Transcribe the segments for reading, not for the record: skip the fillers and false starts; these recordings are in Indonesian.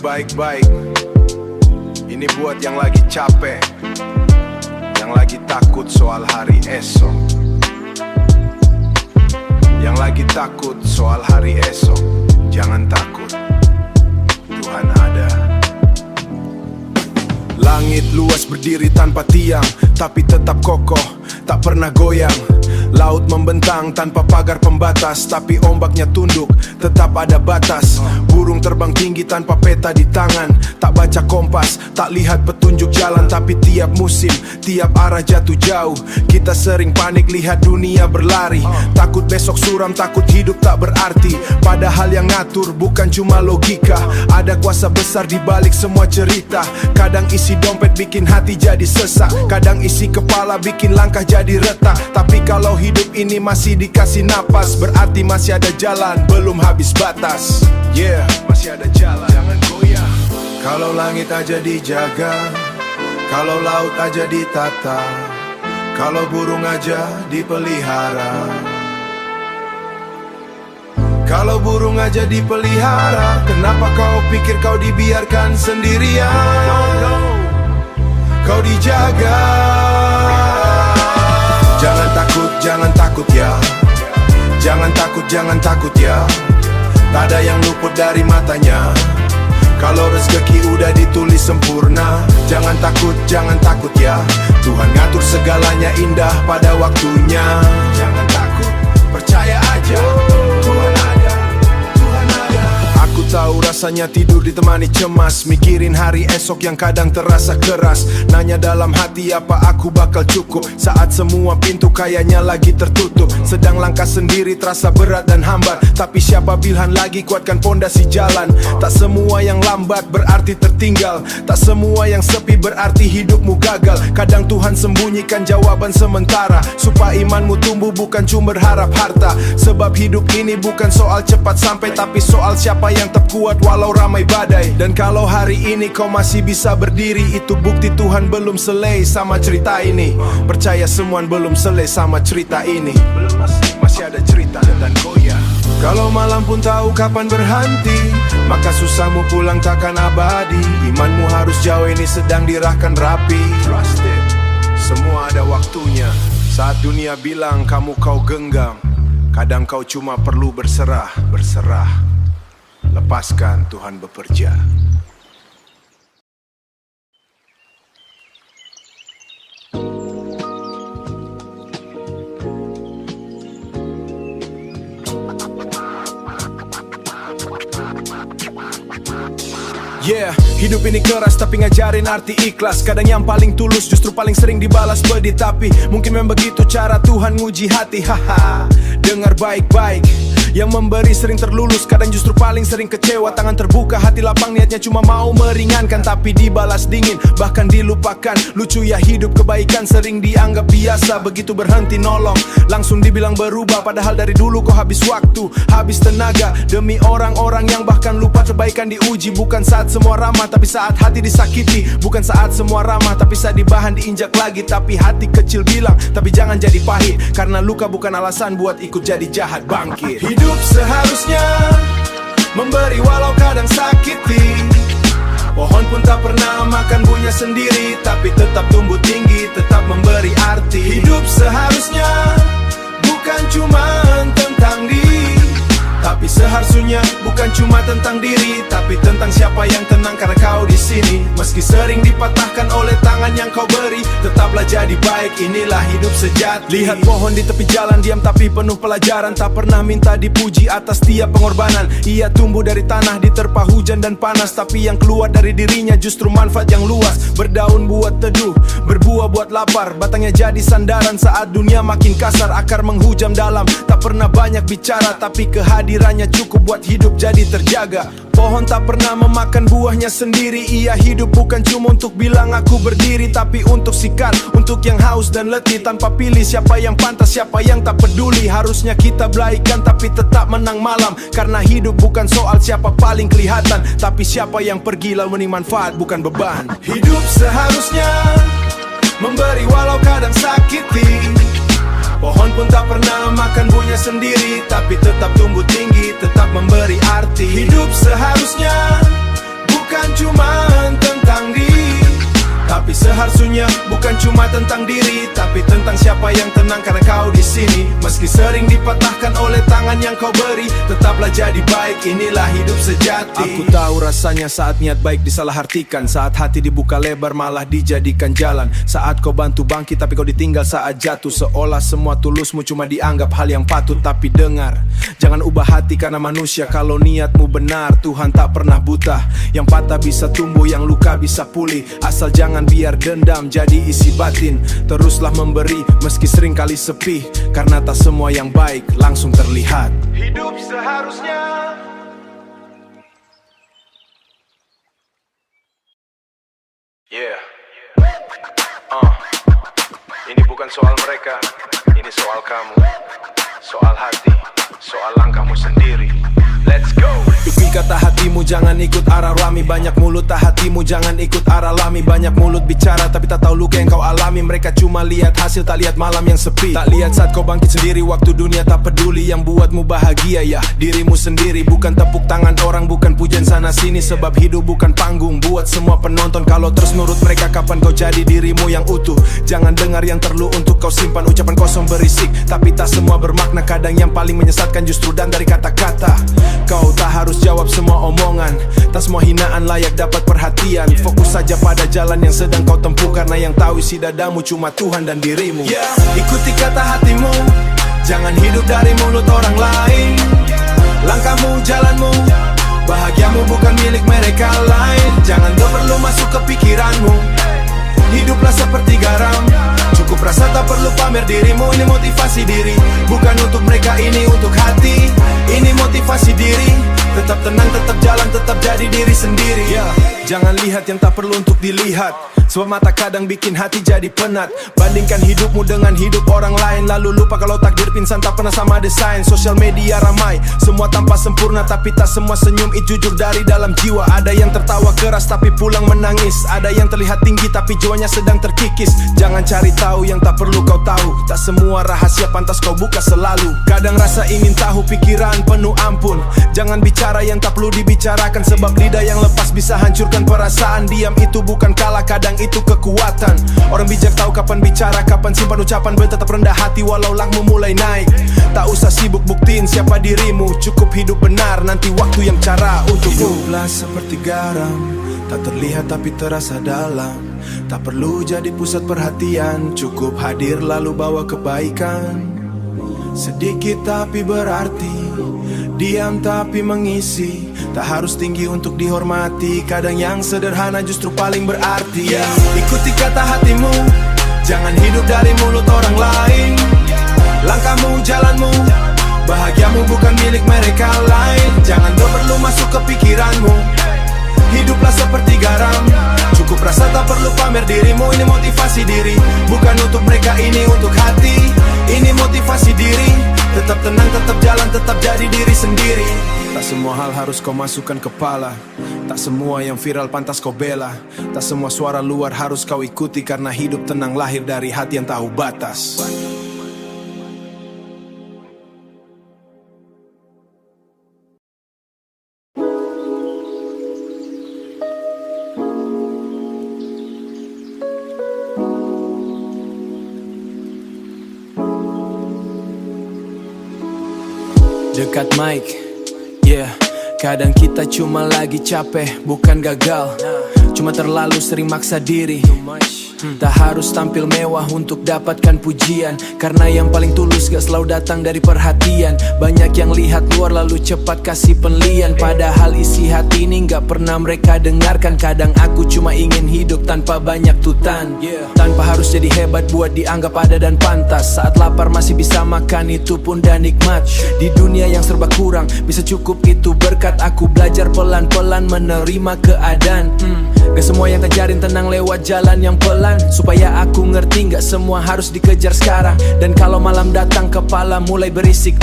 baik-baik. Ini buat yang lagi capek, yang lagi takut soal hari esok, yang lagi takut soal hari esok. Jangan takut, Tuhan ada. Langit luas berdiri tanpa tiang, tapi tetap kokoh, tak pernah goyang. Laut membentang tanpa pagar pembatas, tapi ombaknya tunduk, tetap ada batas. Burung terbang tinggi tanpa peta di tangan, tak baca kompas, tak lihat petunjuk jalan. Tapi tiap musim, tiap arah jatuh jauh. Kita sering panik lihat dunia berlari, takut besok suram, takut hidup tak berarti. Padahal yang ngatur bukan cuma logika, ada kuasa besar di balik semua cerita. Kadang isi dompet bikin hati jadi sesak, kadang isi kepala bikin langkah jadi retak. Tapi kalau hidup ini masih dikasih napas, berarti masih ada jalan, belum habis batas. Yeah, masih ada jalan, jangan goyah. Kalau langit aja dijaga, kalau laut aja ditata, kalau burung aja dipelihara, kalau burung aja dipelihara, kenapa kau pikir kau dibiarkan sendirian? Kau dijaga. Jangan takut ya, jangan takut ya. Tak ada yang luput dari matanya. Kalau rezeki udah ditulis sempurna, jangan takut ya. Tuhan ngatur segalanya indah pada waktunya. Jangan takut, percaya aja, Tuhan ada, Tuhan ada. Aku tahu rasanya tidur ditemani cemas, mikirin hari esok yang kadang terasa keras. Nanya dalam hati apa aku bakal cukup saat semua pintu kayaknya lagi tertutup. Sedang langkah sendiri terasa berat dan hambar, tapi siapa bilang lagi kuatkan pondasi jalan. Tak semua yang lambat berarti tertinggal, tak semua yang sepi berarti hidupmu gagal. Kadang Tuhan sembunyikan jawaban sementara, supaya imanmu tumbuh bukan cuma berharap harta. Sebab hidup ini bukan soal cepat sampai, tapi soal siapa yang tetap kuat walau ramai badai. Dan kalau hari ini kau masih bisa berdiri, itu bukti Tuhan belum selesai sama cerita ini. Percaya semua belum selesai sama cerita ini, masih ada cerita dan goyah. Kalau malam pun tahu kapan berhenti, maka susahmu pulang takkan abadi. Imanmu harus jauh ini sedang dirahkan rapi. Trust it, semua ada waktunya. Saat dunia bilang kamu kau genggam, kadang kau cuma perlu berserah. Lepaskan Tuhan bekerja. Yeah, hidup ini keras tapi ngajarin arti ikhlas. Kadang yang paling tulus justru paling sering dibalas pedih. Tapi mungkin memang begitu cara Tuhan nguji hati. Haha, dengar baik-baik, yang memberi sering terlulus, kadang justru paling sering kecewa. Tangan terbuka, hati lapang, niatnya cuma mau meringankan, tapi dibalas dingin, bahkan dilupakan. Lucu ya hidup, kebaikan sering dianggap biasa. Begitu berhenti nolong, langsung dibilang berubah. Padahal dari dulu kau habis waktu, habis tenaga demi orang-orang yang bahkan lupa kebaikan diuji. Bukan saat semua ramah, tapi saat hati disakiti. Bukan saat semua ramah, tapi saat dibahan diinjak lagi. Tapi hati kecil bilang, tapi jangan jadi pahit, karena luka bukan alasan buat ikut jadi jahat. Bangkit. Hidup seharusnya memberi walau kadang sakiti. Pohon pun tak pernah makan buahnya sendiri, tapi tetap tumbuh tinggi, tetap memberi arti. Hidup seharusnya bukan cuma tentang diri, tapi seharusnya bukan cuma tentang diri, tapi tentang siapa yang tenang karena kau di sini. Meski sering dipatahkan oleh tangan yang kau beri, tetaplah jadi baik, inilah hidup sejati. Lihat pohon di tepi jalan, diam tapi penuh pelajaran. Tak pernah minta dipuji atas tiap pengorbanan. Ia tumbuh dari tanah diterpa hujan dan panas, tapi yang keluar dari dirinya justru manfaat yang luas. Berdaun buat teduh, berbuah buat lapar, batangnya jadi sandaran saat dunia makin kasar. Akar menghujam dalam, tak pernah banyak bicara, tapi kehadirannya cukup buat hidup jadi terjaga. Pohon tak pernah memakan buahnya sendiri. Ia hidup bukan cuma untuk bilang aku berdiri, tapi untuk sikat, untuk yang haus dan letih. Tanpa pilih siapa yang pantas, siapa yang tak peduli. Harusnya kita belaikan tapi tetap menang malam, karena hidup bukan soal siapa paling kelihatan, tapi siapa yang pergi lalu manfaat bukan beban. Hidup seharusnya memberi walau kadang sakiti. Pohon pun tak pernah makan buahnya sendiri, tapi tetap tumbuh tinggi, tetap memberi arti. Hidup seharusnya bukan bukan cuma tentang diri, tapi seharusnya bukan cuma tentang diri, tapi tentang siapa yang tenang karena kau di sini. Meski sering dipatahkan oleh tangan yang kau beri, tetaplah jadi baik, inilah hidup sejati. Aku tahu rasanya saat niat baik disalahartikan, saat hati dibuka lebar malah dijadikan jalan. Saat kau bantu bangkit tapi kau ditinggal saat jatuh, seolah semua tulusmu cuma dianggap hal yang patut. Tapi dengar, jangan ubah hati karena manusia. Kalau niatmu benar, Tuhan tak pernah buta. Yang patah bisa tumbuh, yang luka bisa pulih. Asal jangan biar dendam jadi isi batin. Teruslah memberi meski sering kali sepi, karena tak semua yang baik langsung terlihat. Hidup seharusnya ini bukan soal mereka, ini soal kamu, soal hati, soal langkahmu sendiri. Let's go. Dupi kata hatimu jangan ikut arah rami. Banyak mulut tak hatimu jangan ikut arah lami. Banyak mulut bicara tapi tak tahu luka yang kau alami. Mereka cuma lihat hasil tak lihat malam yang sepi. Tak lihat saat kau bangkit sendiri waktu dunia tak peduli. Yang buatmu bahagia ya dirimu sendiri. Bukan tepuk tangan orang, bukan pujian sana sini. Sebab hidup bukan panggung buat semua penonton. Kalau terus nurut mereka kapan kau jadi dirimu yang utuh. Jangan dengar yang perlu untuk kau simpan. Ucapan kosong berisik tapi tak semua bermakna. Kadang yang paling menyesatkan justru dan dari kata-kata. Kau tak harus jawab semua omongan, tak semua hinaan layak dapat perhatian. Fokus saja pada jalan yang sedang kau tempuh, karena yang tahu isi dadamu cuma Tuhan dan dirimu. Ikuti kata hatimu, jangan hidup dari mulut orang lain. Langkahmu, jalanmu, bahagiamu bukan milik mereka lain. Jangan tak perlu masuk ke pikiranmu. Hiduplah seperti garam, cukup rasa tak perlu pamer dirimu. Ini motivasi diri, bukan untuk mereka, ini untuk hati. Ini motivasi diri, tetap tenang, tetap jalan, tetap jadi diri sendiri. Jangan lihat yang tak perlu untuk dilihat, sebab mata kadang bikin hati jadi penat. Bandingkan hidupmu dengan hidup orang lain, lalu lupa kalau takdir pinsan tak pernah sama desain. Sosial media ramai, semua tampak sempurna, tapi tak semua senyum itu jujur dari dalam jiwa. Ada yang tertawa keras tapi pulang menangis. Ada yang terlihat tinggi tapi jiwanya sedang terkikis. Jangan cari tahu yang tak perlu kau tahu. Tak semua rahasia pantas kau buka selalu. Kadang rasa ingin tahu, pikiran penuh ampun. Jangan bicara yang tak perlu dibicarakan, sebab lidah yang lepas bisa hancurkan perasaan. Diam itu bukan kalah, kadang itu kekuatan. Orang bijak tahu kapan bicara, kapan simpan ucapan. Tetap rendah hati walau langmu mulai naik. Tak usah sibuk buktiin siapa dirimu, cukup hidup benar, nanti waktu yang cara untukmu. Hiduplah seperti garam, tak terlihat tapi terasa dalam. Tak perlu jadi pusat perhatian, cukup hadir lalu bawa kebaikan. Sedikit tapi berarti, diam tapi mengisi. Tak harus tinggi untuk dihormati, kadang yang sederhana justru paling berarti. Ikuti kata hatimu, jangan hidup dari mulut orang lain. Langkahmu, jalanmu, bahagiamu bukan milik mereka lain. Jangan tak perlu masuk ke pikiranmu. Hiduplah seperti garam, cukup rasa tak perlu pamer dirimu. Ini motivasi diri, bukan untuk mereka, ini untuk hati. Ini motivasi diri, tetap tenang, tetap jalan, tetap jadi diri sendiri. Tak semua hal harus kau masukkan kepala, tak semua yang viral pantas kau bela. Tak semua suara luar harus kau ikuti, karena hidup tenang lahir dari hati yang tahu batas. Dekat mic, kadang kita cuma lagi capek, bukan gagal. Cuma terlalu sering maksa diri. Tak harus tampil mewah untuk dapatkan pujian, karena yang paling tulus gak selalu datang dari perhatian. Banyak yang lihat luar lalu cepat kasih penlian, padahal isi hati ini gak pernah mereka dengarkan. Kadang aku cuma ingin hidup tanpa banyak tutan, tanpa harus jadi hebat buat dianggap ada dan pantas. Saat lapar masih bisa makan, itu pun dah nikmat. Di dunia yang serba kurang, bisa cukup itu berkat. Aku belajar pelan-pelan menerima keadaan. Gak semua yang kejarin tenang lewat jalan yang pelan, supaya aku ngerti gak semua harus dikejar sekarang. Dan kalau malam datang kepala mulai berisik,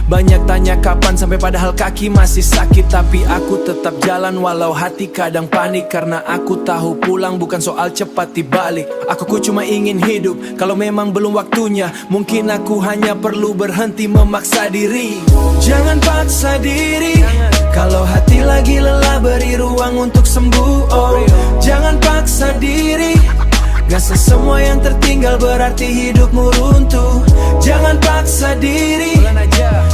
banyak tanya kapan sampai, padahal kaki masih sakit. Tapi aku tetap jalan walau hati kadang panik, karena aku tahu pulang bukan soal cepat dibalik. Aku cuma ingin hidup, kalau memang belum waktunya, mungkin aku hanya perlu berhenti memaksa diri. Jangan paksa diri, Kalau hati lagi lelah beri ruang untuk sembuh. Oh, jangan paksa diri. Gak sesemua yang tertinggal berarti hidupmu runtuh. Jangan paksa diri.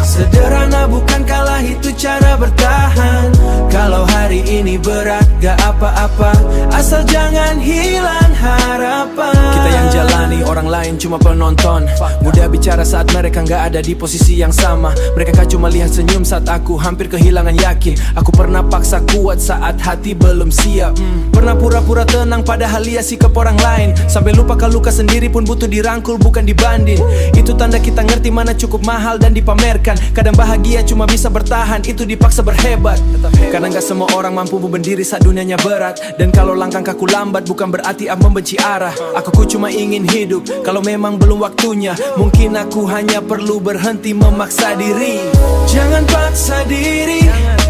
Sederhana bukan kalah, itu cara bertahan. Kalau hari ini berat gak apa-apa, asal jangan hilang harapan. Kita yang jalani, orang lain cuma penonton. Mudah bicara saat mereka gak ada di posisi yang sama. Mereka kan cuma lihat senyum saat aku hampir kehilangan yakin. Aku pernah paksa kuat saat hati belum siap. Pernah pura-pura tenang padahal lihat sikap orang lain. Sampai lupa kalau luka sendiri pun butuh dirangkul bukan dibanding. Itu tanda kita ngerti mana cukup mahal dan dipamerkan. Kadang bahagia cuma bisa bertahan, itu dipaksa berhebat. Karena gak semua orang mampu berdiri saat dunianya berat. Dan kalau langkah kaku lambat bukan berarti aku membenci arah. Aku cuma ingin hidup, kalau memang belum waktunya mungkin aku hanya perlu berhenti memaksa diri. Jangan paksa diri.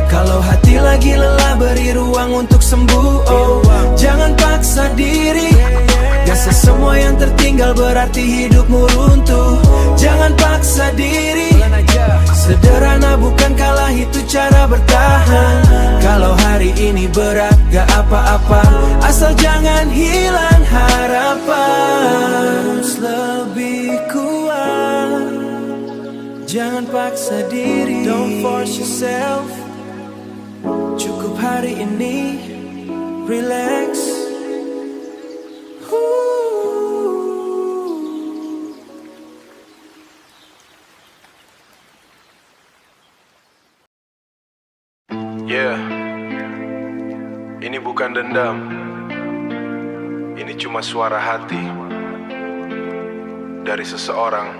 Kalau hati lagi lelah beri ruang untuk sembuh. Oh, jangan paksa diri. Gak sesemua yang tertinggal berarti hidupmu runtuh. Jangan paksa diri. Sederhana bukan kalah, itu cara bertahan. Kalau hari ini berat gak apa-apa, asal jangan hilang harapan. Terus lebih kuat, jangan paksa diri. Don't force yourself. Cukup hari ini, relax. Yeah, ini bukan dendam. Ini cuma suara hati dari seseorang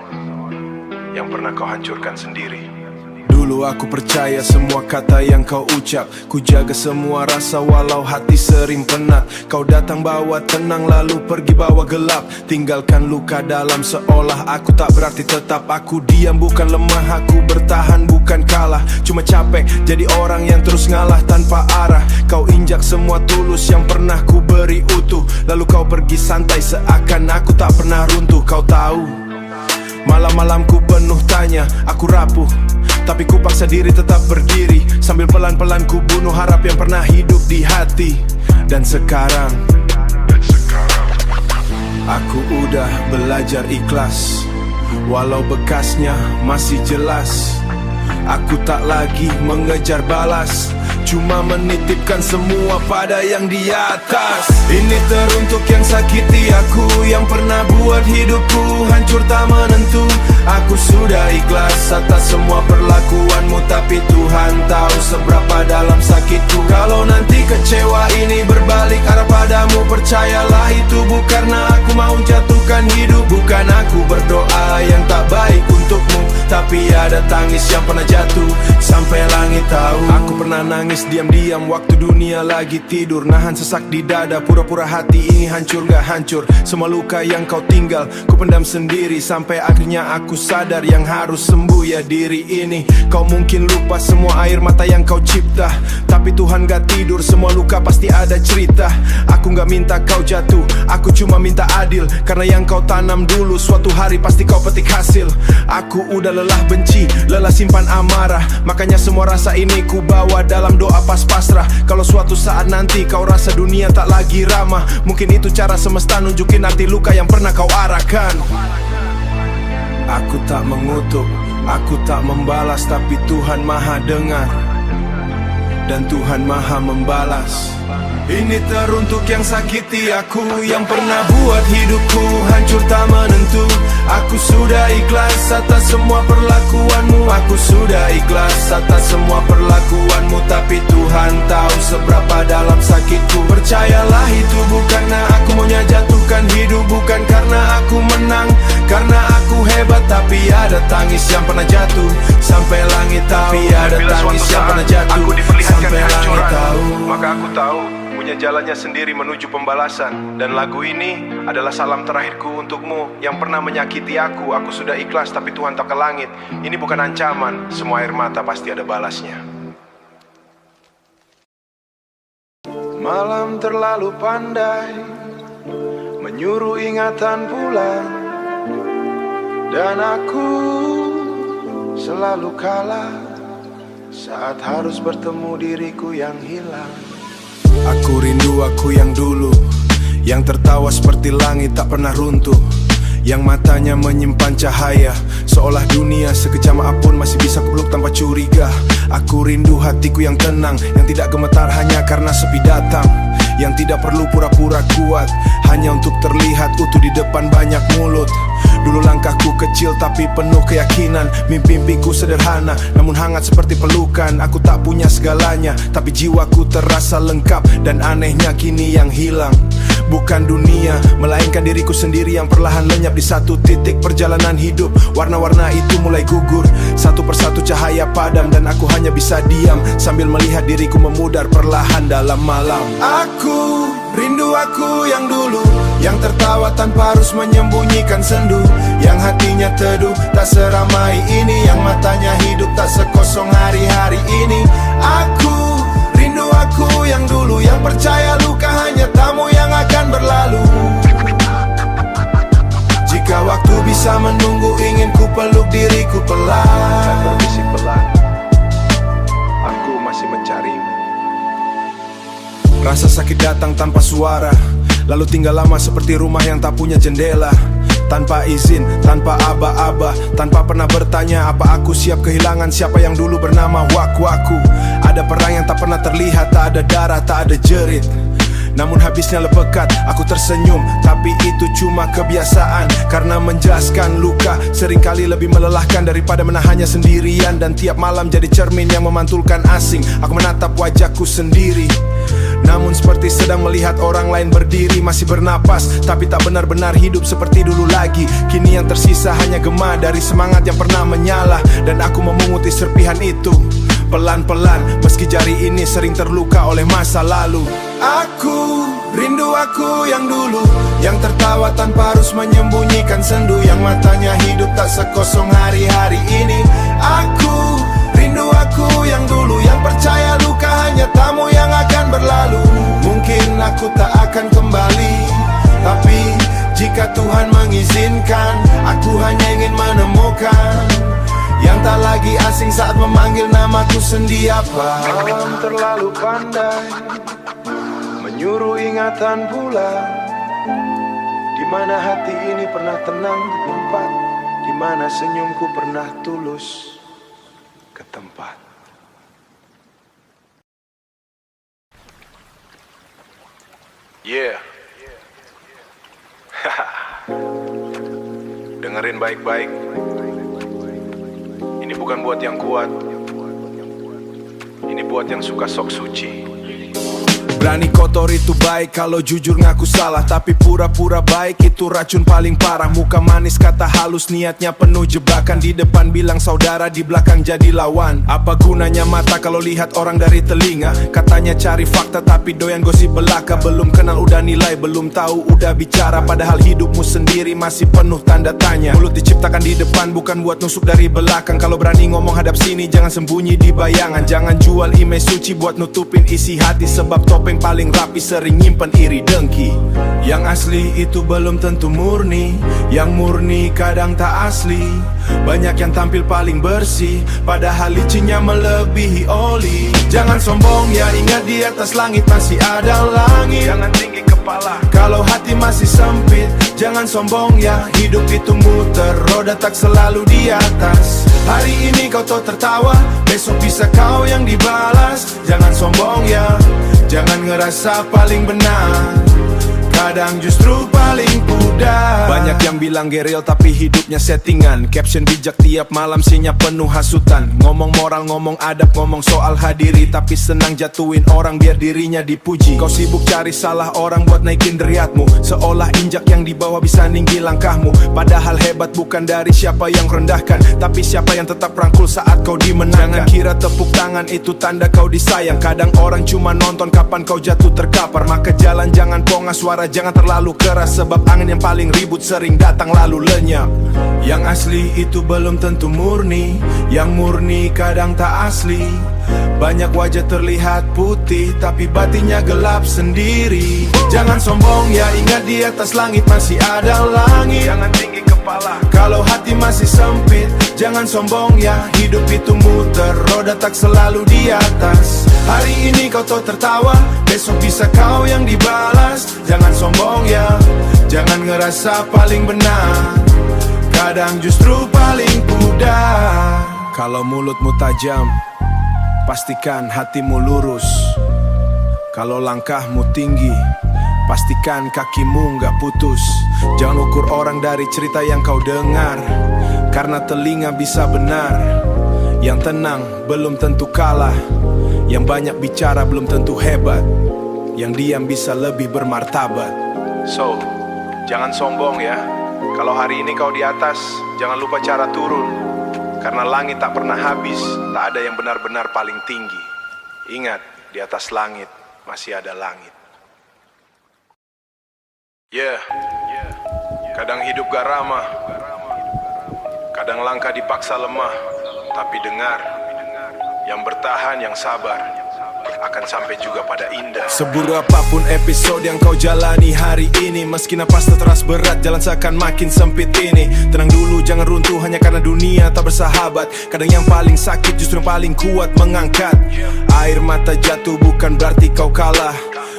yang pernah kau hancurkan sendiri. Dulu aku percaya semua kata yang kau ucap. Ku jaga semua rasa walau hati sering penat. Kau datang bawa tenang lalu pergi bawa gelap. Tinggalkan luka dalam seolah aku tak berarti tetap. Aku diam bukan lemah, aku bertahan bukan kalah. Cuma capek jadi orang yang terus ngalah tanpa arah. Kau injak semua tulus yang pernah ku beri utuh. Lalu kau pergi santai seakan aku tak pernah runtuh. Kau tahu malam-malamku penuh tanya, aku rapuh. Tapi ku paksa diri tetap berdiri. Sambil pelan-pelan ku bunuh harap yang pernah hidup di hati. Dan sekarang aku udah belajar ikhlas. Walau bekasnya masih jelas. Aku tak lagi mengejar balas, cuma menitipkan semua pada yang di atas. Ini teruntuk yang sakiti aku, yang pernah buat hidupku hancur tak menentu. Aku sudah ikhlas atas semua perlakuanmu, tapi Tuhan tahu seberapa dalam sakitku. Kalau nanti kecewa ini berbalik arah padamu, percayalah itu bukan karena aku mau jatuhkan hidup. Bukan aku berdoa yang tak baik untukmu, tapi ada tangis yang pernah jatuh sampai langit tahu. Aku pernah nangis diam-diam waktu dunia lagi tidur. Nahan sesak di dada, pura-pura hati ini hancur gak hancur. Semua luka yang kau tinggal ku pendam sendiri. Sampai akhirnya aku sadar yang harus sembuh ya diri ini. Kau mungkin lupa semua air mata yang kau cipta, tapi Tuhan gak tidur, semua luka pasti ada cerita. Aku gak minta kau jatuh, aku cuma minta adil. Karena yang kau tanam dulu suatu hari pasti kau petik hasil. Aku udah lelah benci, lelah simpan amarah. Makanya semua rasa ini ku bawa dalam doa pas pasrah. Kalau suatu saat nanti kau rasa dunia tak lagi ramah, mungkin itu cara semesta nunjukin arti luka yang pernah kau arahkan. Aku tak mengutuk, aku tak membalas, tapi Tuhan maha dengar dan Tuhan maha membalas. Ini teruntuk yang sakiti aku, yang pernah buat hidupku hancur tak menentu. Aku sudah ikhlas atas semua perlakuanmu. Aku sudah ikhlas atas semua perlakuanmu, tapi Tuhan tahu seberapa dalam sakitku. Percayalah itu bukan karena aku maunya jatuhkan hidup, bukan karena aku menang, karena aku hebat. Tapi ada tangis yang pernah jatuh sampai langit tahu. Tapi ada tangis yang pernah jatuh sampai langit tahu. Maka aku tahu punya jalannya sendiri menuju pembalasan. Dan lagu ini adalah salam terakhirku untukmu yang pernah menyakiti aku. Aku sudah ikhlas tapi Tuhan tak ke langit. Ini bukan ancaman, semua air mata pasti ada balasnya. Malam terlalu pandai menyuruh ingatan pulang, dan aku selalu kalah saat harus bertemu diriku yang hilang. Aku rindu aku yang dulu, yang tertawa seperti langit tak pernah runtuh, yang matanya menyimpan cahaya, seolah dunia sekejam apapun masih bisa kupeluk tanpa curiga. Aku rindu hatiku yang tenang, yang tidak gemetar hanya karena sepi datang, yang tidak perlu pura-pura kuat hanya untuk terlihat utuh di depan banyak mulut. Dulu langkahku kecil tapi penuh keyakinan, mimpi-mimpiku sederhana namun hangat seperti pelukan. Aku tak punya segalanya tapi jiwaku terasa lengkap, dan anehnya kini yang hilang bukan dunia, melainkan diriku sendiri yang perlahan lenyap di satu titik perjalanan hidup. Warna-warna itu mulai gugur, satu persatu cahaya padam, dan aku hanya bisa diam sambil melihat diriku memudar perlahan dalam malam. Aku rindu aku yang dulu, yang tertawa tanpa harus menyembunyikan sendu, yang hatinya teduh tak seramai ini, yang matanya hidup tak sekosong hari-hari ini. Aku rindu aku yang dulu, yang percaya luka hanya tamu yang akan berlalu. Jika waktu bisa menunggu, ingin ku peluk diriku pelan. Dan berbisik pelan, aku masih mencarimu. Rasa sakit datang tanpa suara, lalu tinggal lama seperti rumah yang tak punya jendela. Tanpa izin, tanpa aba-aba, tanpa pernah bertanya apa aku siap kehilangan siapa yang dulu bernama Waku. Ada perang yang tak pernah terlihat, tak ada darah, tak ada jerit, namun habisnya lepekat. Aku tersenyum, tapi itu cuma kebiasaan, karena menjelaskan luka seringkali lebih melelahkan daripada menahannya sendirian. Dan tiap malam jadi cermin yang memantulkan asing. Aku menatap wajahku sendiri, namun seperti sedang melihat orang lain berdiri, masih bernapas tapi tak benar-benar hidup seperti dulu lagi. Kini yang tersisa hanya gema dari semangat yang pernah menyala, dan aku memunguti serpihan itu pelan-pelan, meski jari ini sering terluka oleh masa lalu. Aku rindu aku yang dulu, yang tertawa tanpa harus menyembunyikan sendu, yang matanya hidup tak sekosong hari-hari ini. Aku rindu aku yang dulu, yang percaya luka hanya tamu yang akan berlalu. Mungkin aku tak akan kembali, tapi jika Tuhan mengizinkan, aku hanya ingin menemukan yang tak lagi asing saat memanggil namaku sendiapa. Malam terlalu pandai menyuruh ingatan pulang, di mana hati ini pernah tenang di tempat, di mana senyumku pernah tulus ke tempat. Yeah. Dengerin baik-baik. Ini bukan buat yang kuat, ini buat yang suka sok suci. Berani kotor itu baik kalau jujur ngaku salah, tapi pura-pura baik itu racun paling parah. Muka manis kata halus, niatnya penuh jebakan. Di depan bilang saudara, di belakang jadi lawan. Apa gunanya mata kalau lihat orang dari telinga? Katanya cari fakta tapi doyan gosip belaka. Belum kenal udah nilai, belum tahu udah bicara, padahal hidupmu sendiri masih penuh tanda tanya. Mulut diciptakan di depan bukan buat nusuk dari belakang. Kalau berani ngomong hadap sini, jangan sembunyi di bayangan. Jangan jual image suci buat nutupin isi hati, sebab topeng paling rapi sering nyimpen iri dengki. Yang asli itu belum tentu murni, yang murni kadang tak asli. Banyak yang tampil paling bersih, padahal licinnya melebihi oli. Jangan sombong ya, ingat di atas langit masih ada langit. Jangan tinggi kepala kalau hati masih sempit. Jangan sombong ya, hidup itu muter, roda tak selalu di atas. Hari ini kau tuh tertawa, besok bisa kau yang dibalas. Jangan sombong ya, jangan ngerasa paling benar, kadang justru paling pudar. Banyak yang bilang geril tapi hidupnya settingan. Caption bijak tiap malam sinya penuh hasutan. Ngomong moral, ngomong adab, ngomong soal hadiri, tapi senang jatuhin orang biar dirinya dipuji. Kau sibuk cari salah orang buat naikin derajatmu, seolah injak yang di bawah bisa ninggi langkahmu. Padahal hebat bukan dari siapa yang rendahkan, tapi siapa yang tetap rangkul saat kau dimenangkan. Jangan kira tepuk tangan itu tanda kau disayang. Kadang orang cuma nonton kapan kau jatuh terkapar. Maka jalan jangan pongas, suara jangan terlalu keras, sebab angin yang paling ribut sering datang lalu lenyap. Yang asli itu belum tentu murni, yang murni kadang tak asli. Banyak wajah terlihat putih, tapi batinnya gelap sendiri. Jangan sombong ya, ingat di atas langit masih ada langit. jangan tinggi kepala kepala. Kalau hati masih sempit, jangan sombong ya. Hidup itu muter, roda tak selalu di atas. Hari ini kau tuh tertawa, besok bisa kau yang dibalas. Jangan sombong ya, jangan ngerasa paling benar, kadang justru paling pudar. Kalau mulutmu tajam, pastikan hatimu lurus. Kalau langkahmu tinggi, pastikan kakimu nggak putus. Jangan ukur orang dari cerita yang kau dengar, karena telinga bisa benar. Yang tenang belum tentu kalah, yang banyak bicara belum tentu hebat, yang diam bisa lebih bermartabat. So, jangan sombong ya. Kalau hari ini kau di atas, jangan lupa cara turun, karena langit tak pernah habis, tak ada yang benar-benar paling tinggi. Ingat, di atas langit masih ada langit. Kadang hidup gak ramah, kadang langkah dipaksa lemah. Tapi dengar, yang bertahan, yang sabar, akan sampai juga pada indah. Seburuk apapun episode yang kau jalani hari ini, meski napas terasa berat, jalan seakan makin sempit ini. Tenang dulu, jangan runtuh hanya karena dunia tak bersahabat. Kadang yang paling sakit justru yang paling kuat mengangkat. Air mata jatuh bukan berarti kau kalah.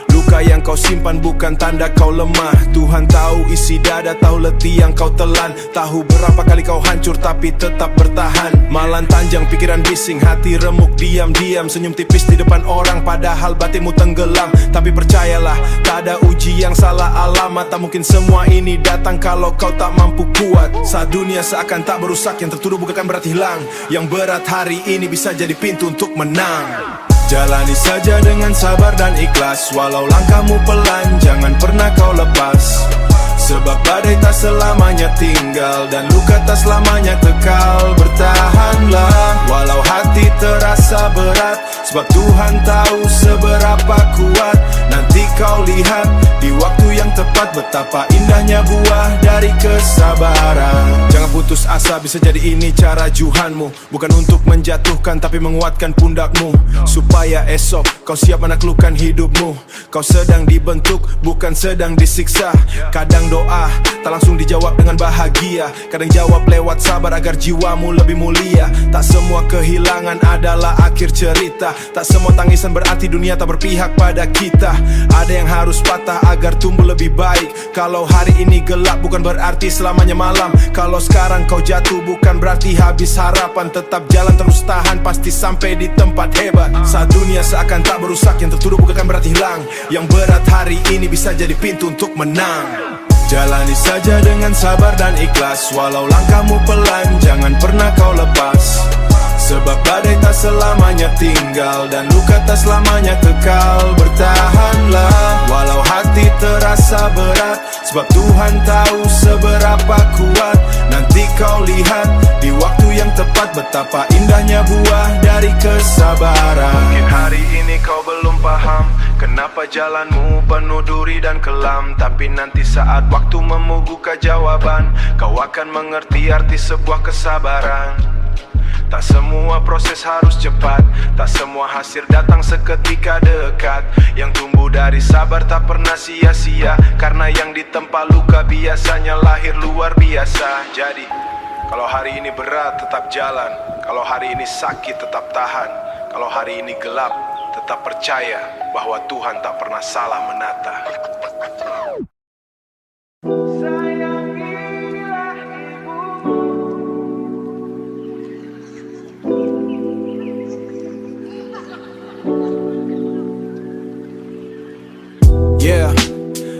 Luka yang kau simpan bukan tanda kau lemah. Tuhan tahu isi dada, tahu letih yang kau telan, tahu berapa kali kau hancur tapi tetap bertahan. Malan tanjang, pikiran bising, hati remuk diam-diam. Senyum tipis di depan orang padahal batinmu tenggelam. Tapi percayalah, tak ada uji yang salah alamat. Tak mungkin semua ini datang kalau kau tak mampu kuat. Saat dunia seakan tak berusak, yang tertuduh bukan berarti hilang. Yang berat hari ini bisa jadi pintu untuk menang. Jalani saja dengan sabar dan ikhlas, walau langkahmu pelan, jangan pernah kau lepas. Sebab badai tak selamanya tinggal, dan luka tak selamanya kekal. Bertahanlah, walau hati terasa berat, sebab Tuhan tahu seberapa kuat. Nanti kau lihat, di waktu yang tepat, betapa indahnya buah dari kesabaran. Jangan putus asa, bisa jadi ini cara Tuhanmu. Bukan untuk menjatuhkan, tapi menguatkan pundakmu, supaya esok kau siap menaklukkan hidupmu. Kau sedang dibentuk, bukan sedang disiksa. Kadang doa tak langsung dijawab dengan bahagia, kadang jawab lewat sabar agar jiwamu lebih mulia. Tak semua kehilangan adalah akhir cerita, tak semua tangisan berarti dunia tak berpihak pada kita. Ada yang harus patah agar tumbuh lebih baik. Kalau hari ini gelap bukan berarti selamanya malam. Kalau sekarang kau jatuh bukan berarti habis harapan. Tetap jalan terus tahan, pasti sampai di tempat hebat. Saat dunia seakan tak berusak, yang tertuduh bukan berarti hilang. Yang berat hari ini bisa jadi pintu untuk menang. Jalani saja dengan sabar dan ikhlas, walau langkahmu pelan, jangan pernah kau lepas. Sebab badai tak selamanya tinggal, dan luka tak selamanya kekal. Bertahanlah, walau hati terasa berat, sebab Tuhan tahu seberapa kuat. Nanti kau lihat, di waktu yang tepat, betapa indahnya buah dari kesabaran. Mungkin hari ini kau belum paham kenapa jalanmu penuh duri dan kelam, tapi nanti saat waktu membuka jawaban, kau akan mengerti arti sebuah kesabaran. Tak semua proses harus cepat, tak semua hasil datang seketika dekat. Yang tumbuh dari sabar tak pernah sia-sia, karena yang ditempa luka biasanya lahir luar biasa. Jadi, kalau hari ini berat tetap jalan, kalau hari ini sakit tetap tahan, kalau hari ini gelap tetap percaya bahwa Tuhan tak pernah salah menata.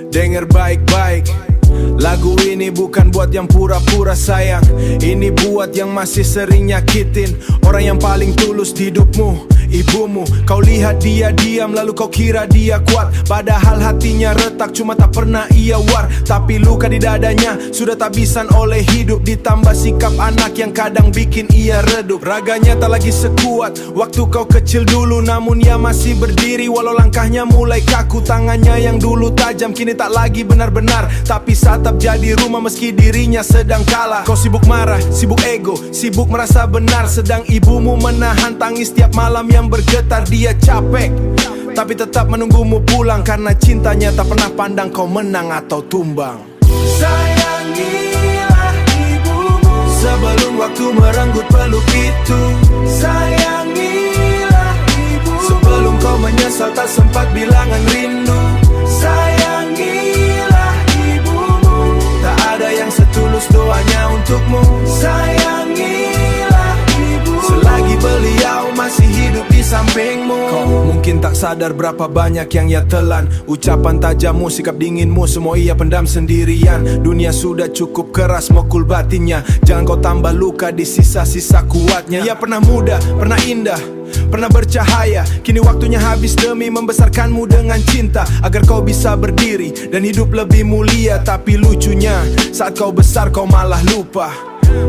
Dengar baik-baik, lagu ini bukan buat yang pura-pura sayang. Ini buat yang masih sering nyakitin orang yang paling tulus di hidupmu. Ibumu, kau lihat dia diam lalu kau kira dia kuat, padahal hatinya retak cuma tak pernah ia war. Tapi luka di dadanya sudah tak tabisan oleh hidup, ditambah sikap anak yang kadang bikin ia redup. Raganya tak lagi sekuat waktu kau kecil dulu, namun ia masih berdiri walau langkahnya mulai kaku. Tangannya yang dulu tajam kini tak lagi benar-benar, tapi satap jadi rumah meski dirinya sedang kalah. Kau sibuk marah, sibuk ego, sibuk merasa benar, sedang ibumu menahan tangis tiap malam yang bergetar. Dia capek tapi tetap menunggumu pulang, karena cintanya tak pernah pandang kau menang atau tumbang. Sayangilah Sebelum waktu merenggut peluk itu, sayangilah ibu. Sebelum kau menyesal tak sempat bilangan rindu, sayangilah ibumu. Tak ada yang setulus doanya untukmu, sayangilah ibu. Selagi beliau masih hidup di sampingmu. Kau mungkin tak sadar berapa banyak yang ia telan. Ucapan tajammu, sikap dinginmu, semua ia pendam sendirian. Dunia sudah cukup keras mokul batinnya. Jangan kau tambah luka di sisa-sisa kuatnya. Ia pernah muda, pernah indah, pernah bercahaya. Kini waktunya habis demi membesarkanmu dengan cinta, agar kau bisa berdiri dan hidup lebih mulia. Tapi lucunya, saat kau besar kau malah lupa.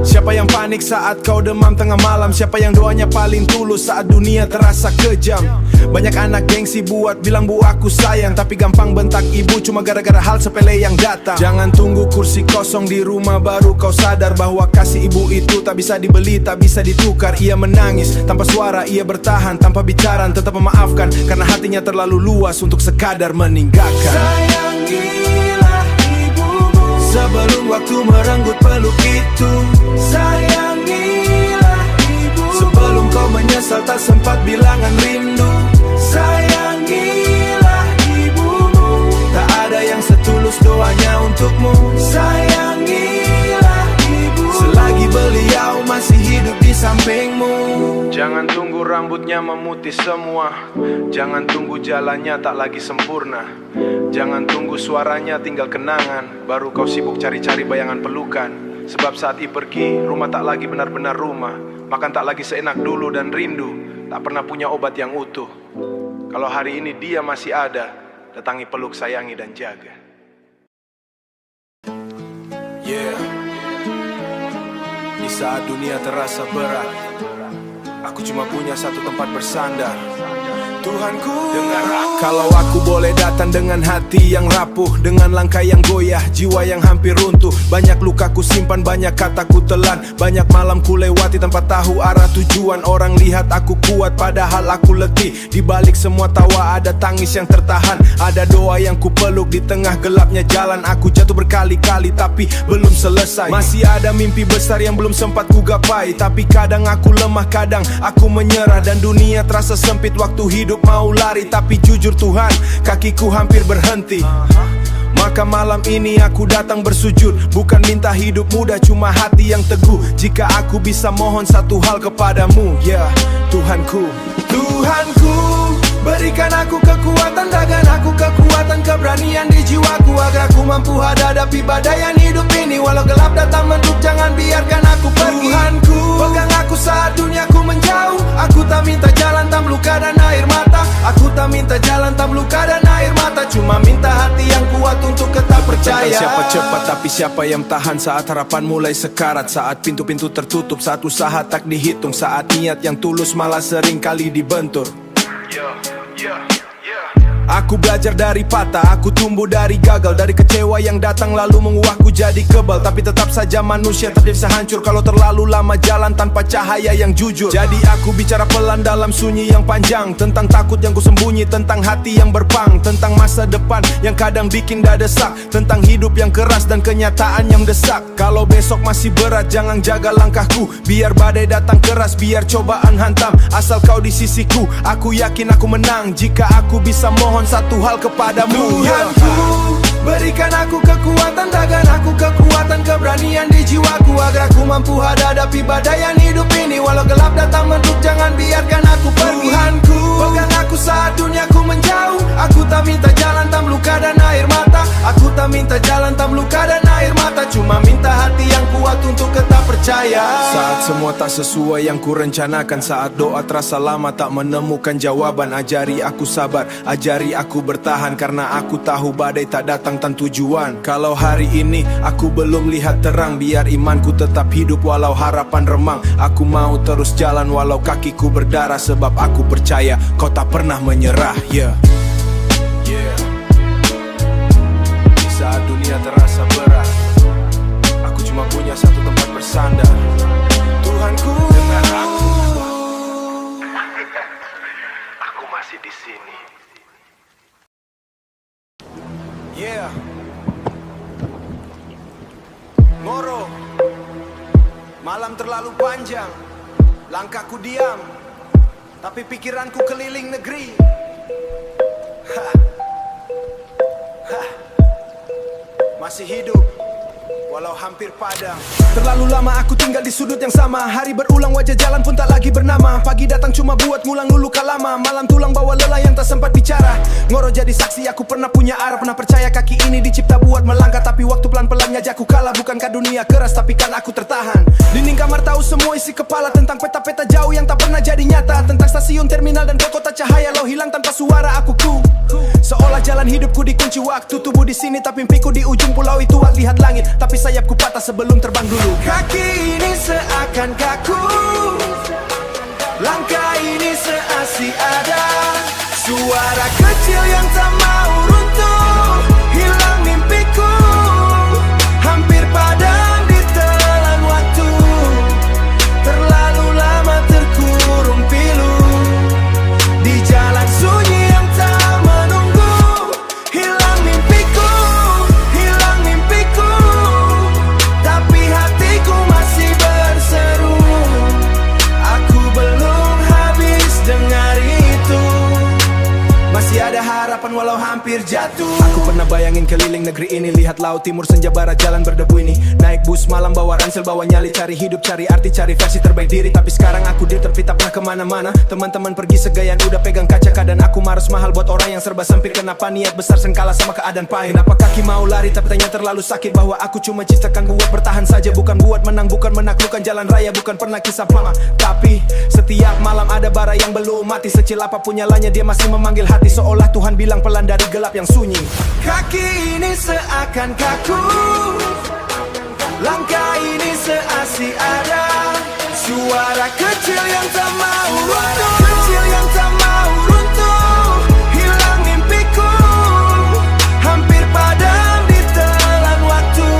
Siapa yang panik saat kau demam tengah malam? Siapa yang doanya paling tulus saat dunia terasa kejam? Banyak anak gengsi buat bilang bu aku sayang, tapi gampang bentak ibu cuma gara-gara hal sepele yang datang. Jangan tunggu kursi kosong di rumah baru kau sadar bahwa kasih ibu itu tak bisa dibeli, tak bisa ditukar. Ia menangis tanpa suara, ia bertahan tanpa bicara, tetap memaafkan karena hatinya terlalu luas untuk sekadar meninggalkan. Sayangilah ibumu sebelum waktu merenggut peluk itu, sayangilah ibu. Sebelum kau menyesal tak sempat bilangan rindu, sayangilah ibumu. Tak ada yang setulus doanya untukmu, sayangilah ibu. Selagi beliau masih hidup di sampingmu. Jangan tunggu rambutnya memutih semua, jangan tunggu jalannya tak lagi sempurna. Jangan tunggu suaranya tinggal kenangan, baru kau sibuk cari-cari bayangan pelukan. Sebab saat ia pergi, rumah tak lagi benar-benar rumah. Makan tak lagi seenak dulu dan rindu tak pernah punya obat yang utuh. Kalau hari ini dia masih ada, datangi peluk, sayangi dan jaga. Yeah. Di saat dunia terasa berat, aku cuma punya satu tempat bersandar. Tuhanku, dengar aku. Kalau aku boleh datang dengan hati yang rapuh, dengan langkah yang goyah, jiwa yang hampir runtuh. Banyak luka ku simpan, banyak kata ku telan, banyak malam ku lewati tanpa tahu arah tujuan. Orang lihat aku kuat padahal aku letih. Di balik semua tawa ada tangis yang tertahan, ada doa yang ku peluk di tengah gelapnya jalan. Aku jatuh berkali-kali tapi belum selesai. Masih ada mimpi besar yang belum sempat ku gapai. Tapi kadang aku lemah, kadang aku menyerah, dan dunia terasa sempit. Waktu hidup mau lari, tapi jujur Tuhan, kakiku hampir berhenti. Maka malam ini aku datang bersujud, bukan minta hidup mudah, cuma hati yang teguh. Jika aku bisa mohon satu hal kepadamu, ya Tuhanku. Tuhanku, berikan aku kekuatan, dagan aku kekuatan, keberanian di jiwaku, agar aku mampu hadapi badai yang hidup ini. Walau gelap datang mendung, jangan biarkan aku pergi. Tuhanku, pegang aku saat duniaku menjauh. Aku tak minta jalan tanpa luka dan air mata. Aku tak minta jalan tanpa luka dan air mata, cuma minta hati yang kuat untuk tetap percaya. Bukan siapa cepat tapi siapa yang tahan saat harapan mulai sekarat, saat pintu-pintu tertutup, saat usaha tak dihitung, saat niat yang tulus malah sering kali dibentur. Aku belajar dari patah, aku tumbuh dari gagal, dari kecewa yang datang lalu menguakku jadi kebal. Tapi tetap saja manusia tak bisa hancur kalau terlalu lama jalan tanpa cahaya yang jujur. Jadi aku bicara pelan dalam sunyi yang panjang, tentang takut yang kusembunyi, tentang hati yang berpang, tentang masa depan yang kadang bikin dada sak, tentang hidup yang keras dan kenyataan yang desak. Kalau besok masih berat, jangan jaga langkahku. Biar badai datang keras, biar cobaan hantam, asal kau di sisiku, aku yakin aku menang. Jika aku bisa mohon satu hal kepadamu, Tuhanku, berikan aku kekuatan, dagan aku kekuatan, keberanian di jiwaku, agar aku mampu hadapi badai yang hidup ini. Walau gelap datang mendung, jangan biarkan aku pergi. Tuhanku, pegang aku saat duniaku menjauh. Aku tak minta jalan tanpa luka dan air mata. Aku tak minta jalan tanpa luka dan air mata, cuma minta hati yang kuat untuk tetap percaya. Saat semua tak sesuai yang ku rencanakan, saat doa terasa lama tak menemukan jawaban, ajari aku sabar, ajari aku bertahan, karena aku tahu badai tak datang tanpa tujuan. Kalau hari ini aku belum lihat terang, biar imanku tetap hidup walau harapan remang. Aku mau terus jalan walau kakiku berdarah, sebab aku percaya kau tak pernah menyerah. Yeah. Di saat dunia terasa berat, aku cuma punya satu tempat bersandar. Tuhanku, dengar aku. Aku masih di sini. Ngoro Malam terlalu panjang, langkahku diam, tapi pikiranku keliling negeri. Masih hidup, walau hampir padam. Terlalu lama aku tinggal di sudut yang sama. Hari berulang, wajah jalan pun tak lagi bernama. Pagi datang cuma buat ngulang dulu kalama. Malam tulang bawa lelah yang tak sempat bicara. Ngoro jadi saksi, aku pernah punya arah. Pernah percaya kaki ini dicipta buat melangkah, tapi waktu pelan-pelan ngajakku kalah. Bukankah dunia keras, tapi kan aku tertahan. Dinding kamar tahu semua isi kepala, tentang peta-peta jauh yang tak pernah jadi nyata. Tentang stasiun, terminal dan kota cahaya. Lo hilang tanpa suara, aku seolah jalan hidupku dikunci waktu. Tubuh di sini tapi mimpiku di ujung pulau itu. Lihat langit, tapi sayapku patah sebelum terbang dulu. Kaki ini seakan kaku, langkah ini seasik ada. Suara kecil yang tak mau runtuh, hilang mimpiku, hampir padam ditelan waktu. Terlalu lama terkurung pilu di jalan sunyi yang tak menunggu. Hilang mimpiku, hilang mimpiku, tapi hatiku masih berseru. Aku belum habis dengar itu. Masih ada harapan walau hampir jatuh. Aku pernah bayangin keliling negeri ini, lihat laut timur senja barat jalan berdebu ini. Naik bus malam bawa ransel bawa nyali, cari hidup cari arti cari versi terbaik diri. Tapi sekarang aku diterpit tak pernah kemana-mana. Teman-teman pergi segayan udah pegang kaca. Keadaan aku maras mahal buat orang yang serba sempit. Kenapa niat besar sengkala sama keadaan pahit? Kenapa kaki mau lari tapi tanya terlalu sakit? Bahwa aku cuma ciptakan buat bertahan saja, bukan buat menang, bukan menaklukkan jalan raya, bukan pernah kisah mama. Tapi setiap malam ada bara yang belum mati. Secil apapun nyalanya dia masih memanggil hati, seolah Tuhan bilang pelan dari gelap yang sunyi. Kaki ini seakan kaku, langkah ini seasik ada. Suara kecil yang tak mau runtuh, kecil yang tak mau runtuh. Hilang mimpiku, hampir padam ditelan waktu.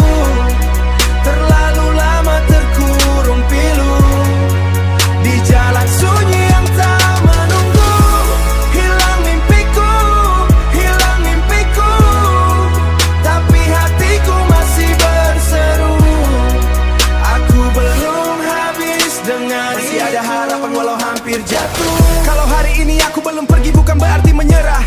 Terlalu lama terkurung pilu di jalan sunyi yang tak menunggu. Hilang mimpiku, hilang mimpiku, tapi hatiku masih berseru. Aku belum habis dengar. Masih ada harapan walau hampir jatuh. Kalau hari ini aku belum pergi bukan berarti menyerah.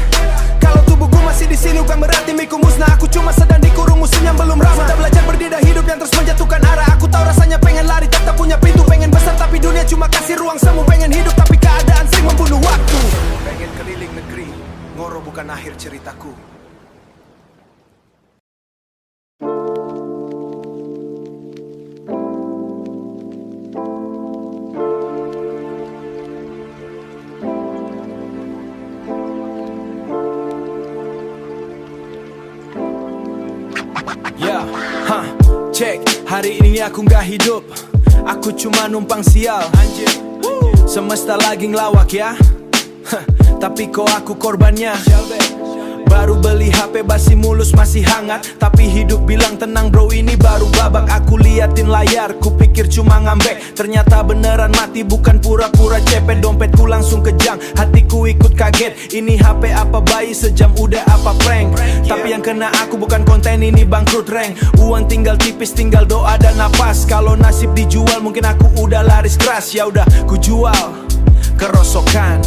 Kalau tubuhku masih di sini bukan berarti miku musnah. Aku cuma sedang dikurung musim yang belum ramah. Kita belajar berdidah hidup yang terus menjatuhkan arah. Aku tahu rasanya pengen lari tak punya pintu. Pengen besar tapi dunia cuma kasih ruang semu. Pengen hidup tapi keadaan sering membunuh waktu. Pengen keliling negeri, Ngoro bukan akhir ceritaku. Ya, cek, hari ini aku gak hidup. Aku cuma numpang sial. Semesta lagi ngelawak ya. Tapi kok aku korbannya. Baru beli HP basi mulus masih hangat, tapi hidup bilang tenang bro ini baru babak. Aku liatin layar, ku pikir cuma ngambek, ternyata beneran mati bukan pura-pura cepet. Dompetku langsung kejang, hatiku ikut kaget. Ini HP apa bayi sejam udah apa prank. Tapi yang kena aku bukan konten ini bangkrut rank. Uang tinggal tipis tinggal doa dan napas. Kalau nasib dijual mungkin aku udah laris keras. Ya udah ku jual kerosokan.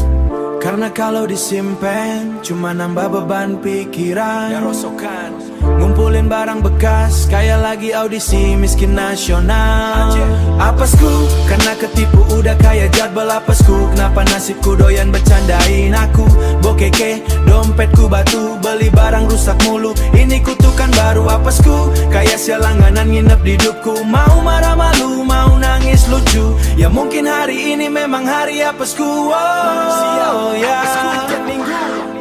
Karena kalau disimpan cuma nambah beban pikiran. Ya rosokan. Ngumpulin barang bekas kayak lagi audisi miskin nasional. Apasku karena ketipu udah kayak jadwal apasku. Kenapa nasibku doyan bercandain aku. Bokeke dompetku batu, beli barang rusak mulu. Ini kutukan baru apasku. Kayak sial langganan nginep di hidupku. Mau marah malu, mau nangis lucu. Ya mungkin hari ini memang hari apasku. Oh ya.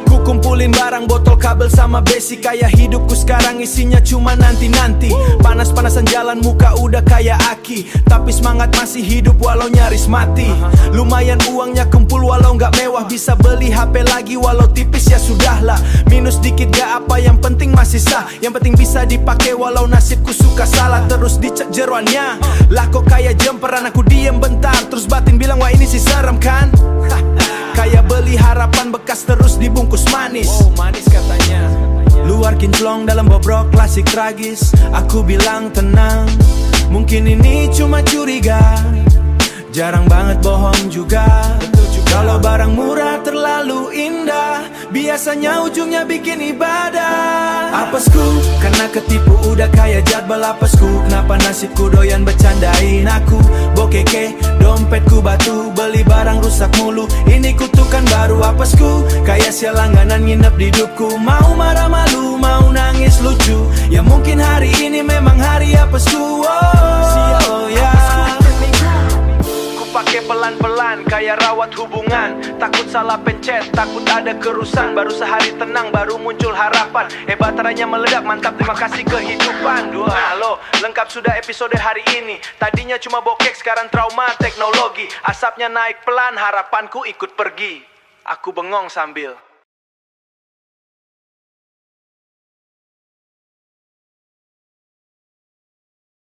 Ku kumpulin barang botol kabel sama besi. Kayak hidupku sekarang isinya cuma nanti-nanti. Panas-panasan jalan muka udah kayak aki. Tapi semangat masih hidup walau nyaris mati. Lumayan uangnya kumpul walau gak mewah. Bisa beli HP lagi walau tipis ya sudahlah. Minus dikit gak apa yang penting masih sah. Yang penting bisa dipakai walau nasibku suka salah. Terus dicek jeroannya. Lah kok kayak jemperan aku diem bentar. Terus batin bilang wah ini sih serem kan. Kayak beli harapan bekas terus dibungkus manis. Oh manis katanya. Luar kinclong dalam bobrok klasik tragis. Aku bilang tenang, mungkin ini cuma curiga. Jarang banget bohong juga. Kalau barang murah terlalu indah, biasanya ujungnya bikin ibadah. Apesku, karena ketipu udah kayak jadwal apesku. Kenapa nasibku doyan bercandain aku? Bokeke, dompetku batu, beli barang rusak mulu. Ini kutukan baru apesku, kayak sial langganan nginep di hidupku. Mau marah malu, mau nangis lucu. Ya mungkin hari ini memang hari apesku. Oh ya. Pakai pelan-pelan kayak rawat hubungan. Takut salah pencet, takut ada kerusan. Baru sehari tenang, baru muncul harapan. Baterainya meledak, mantap, terima kasih kehidupan. Halo, lengkap sudah episode hari ini. Tadinya cuma bokek, sekarang trauma teknologi. Asapnya naik pelan, harapanku ikut pergi. Aku bengong sambil